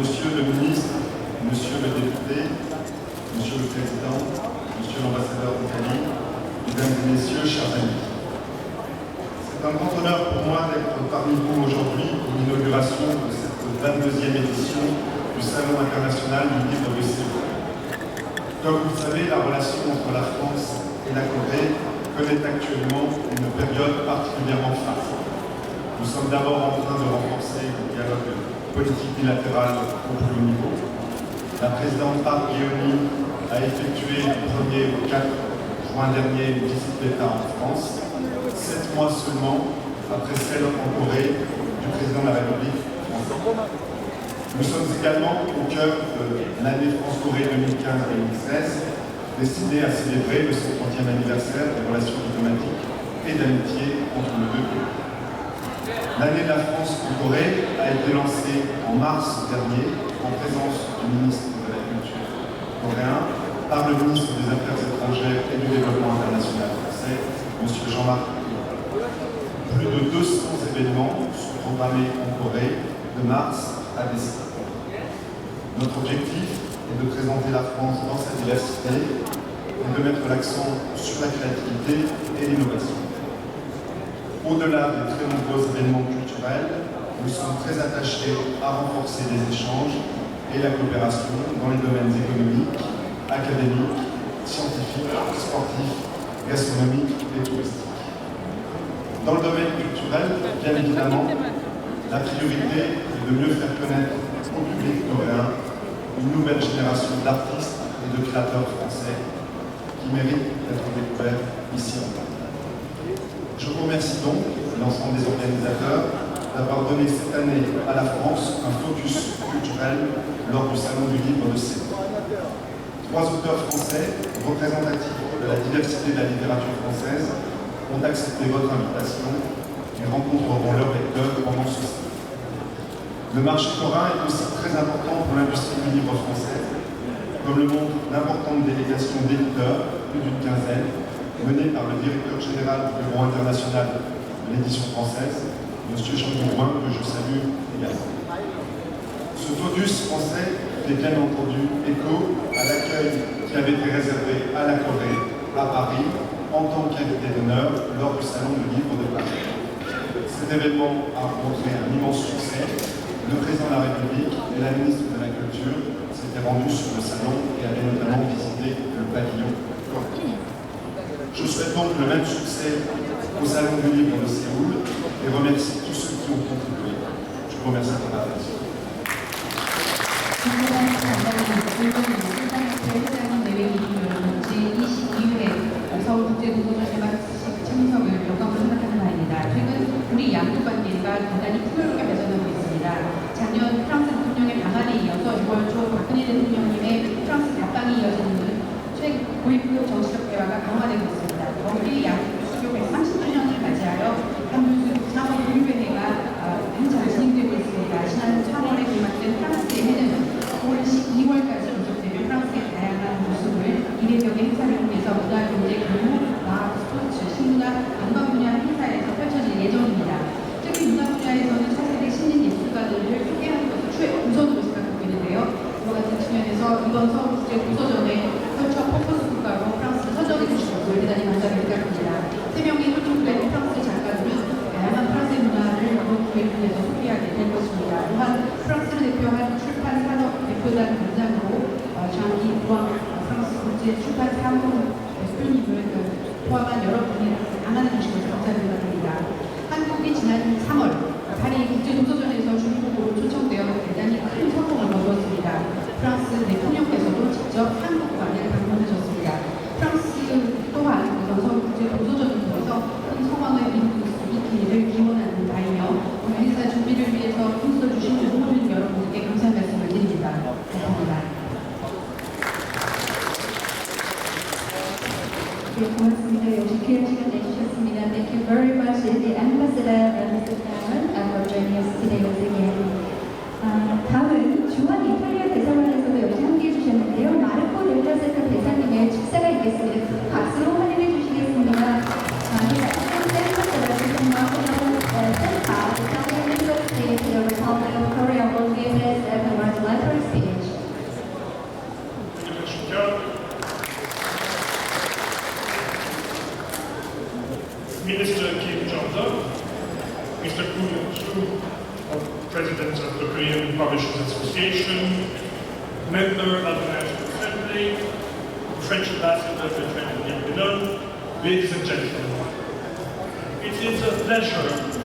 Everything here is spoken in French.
Monsieur le ministre, Monsieur le député, Monsieur le Président, Monsieur l'ambassadeur d'Italie, Mesdames et Messieurs, chers amis. C'est un grand honneur pour moi d'être parmi vous aujourd'hui pour l'inauguration de cette 22e édition du Salon international du livre de Séoul. Comme vous le savez, la relation entre la France et la Corée connaît actuellement une période particulièrement faste. Nous sommes d'abord en train de renforcer le dialogue politique bilatéral au plus haut niveau. La présidente Park Geun-hye a effectué du 1er au 4 juin dernier une visite d'État en France, 7 mois seulement après celle en Corée du président de la République française. Nous sommes également au cœur de l'année France-Corée 2015-2016, destinée à célébrer le 50e anniversaire des relations diplomatiques et d'amitié entre nos deux pays. L'année de la France en Corée a été lancée en mars dernier en présence du ministre de la Culture coréen, par le ministre des Affaires étrangères et du Développement international français, M. Jean-Marc Ayrault. Plus de 200 événements sont programmés en Corée de mars à décembre. Notre objectif est de présenter la France dans sa diversité et de mettre l'accent sur la créativité et l'innovation. Au-delà des très nombreux événements culturels, nous sommes très attachés à renforcer les échanges et la coopération dans les domaines économiques, académiques, scientifiques, sportifs, gastronomiques et touristiques. Dans le domaine culturel, bien évidemment, la priorité est de mieux faire connaître au public coréen une nouvelle génération d'artistes et de créateurs français qui méritent d'être découverts ici en France. Je vous remercie donc, l'ensemble des organisateurs, d'avoir donné cette année à la France un focus culturel lors du Salon du Livre de Séoul. 3 auteurs français, représentatifs de la diversité de la littérature française, ont accepté votre invitation et rencontreront leurs lecteurs pendant ce salon. Le marché coréen est aussi très important pour l'industrie du livre français, comme le montre l'importante délégation d'éditeurs, plus d'une quinzaine, menée par le directeur général du Bureau international de l'édition française, M. Jean Bourgoin, que je salue également. Ce focus français fait bien entendu écho à l'accueil qui avait été réservé à la Corée, à Paris, en tant qu'invité d'honneur lors du Salon du Livre de Paris. Cet événement a rencontré un immense succès. Le président de la République et la ministre de la Culture s'étaient rendus sur le salon et avaient notamment visité le pavillon coréen. Je souhaite donc le même succès au Salon du Livre de Séoul et remercie tous ceux qui ont contribué. Je vous remercie pour votre attention. 우리 양국 관계가 대단히 풍요롭게 발전하고 있습니다. 작년 프랑스 대통령의 방한에 이어서 6월 초 박근혜 대통령님의 프랑스 답방이 이어지는 고위급 정치적 대화가 강화되고 있습니다. 거기에 양국 수교 130주년을 맞이하여 한국 상원 교육회의가 한창 진행되고 있습니다. 지난 3월에 개막된 프랑스의 회는 올 12월까지 계속되는 프랑스의 다양한 모습을 200여 개 행사를 통해서 문화, 경제, 교육, 과학, 스포츠, 식문화, 관광 분야 행사에서 펼쳐질 예정입니다. 특히 문화 분야에서는 차세대 신인 예술가들을 소개하는 것을 우선으로 생각하고 있는데요. 이와 같은 측면에서 이번 서울국제 도서전에 컬처 퍼포스 국가로 프랑스 서적이 주신 것을 대단히 감사하게 생각합니다. 3명이 홀쭉된 프랑스 작가들은 다양한 프랑스의 문화를 이번 기회를 통해서 소개하게 될 것입니다. 또한 프랑스를 대표한 출판 산업 대표단 단장으로 장기 부왕 프랑스 국제 출판 사무 대표님을 포함한 여러분이 강하는 주신 것을 감사드립니다. 한국이 지난 3월 파리 국제도서전에서 중국으로 초청되어 대단히 큰 성공을 거두었습니다. 프랑스 대통령께서도 직접 한국관을 방문하셨습니다. 프랑스 또한 이번 서울 국제도서전을 통해서 큰 성황을 이룰 수 있기를 기원하는 바이며 오늘 행사 준비를 위해서 힘써주신 모든 여러분께 감사의 말씀을 드립니다. 감사합니다. 네, 고맙습니다. 역시 귀한 시간 내주셨습니다. Thank you very much. Minister Kim Jong-un, Mr. Koo Young-soo, President of the Korean Publishers Association, Member of the National Assembly, French Ambassador Bertrand Bienvenue, ladies and gentlemen, it is a pleasure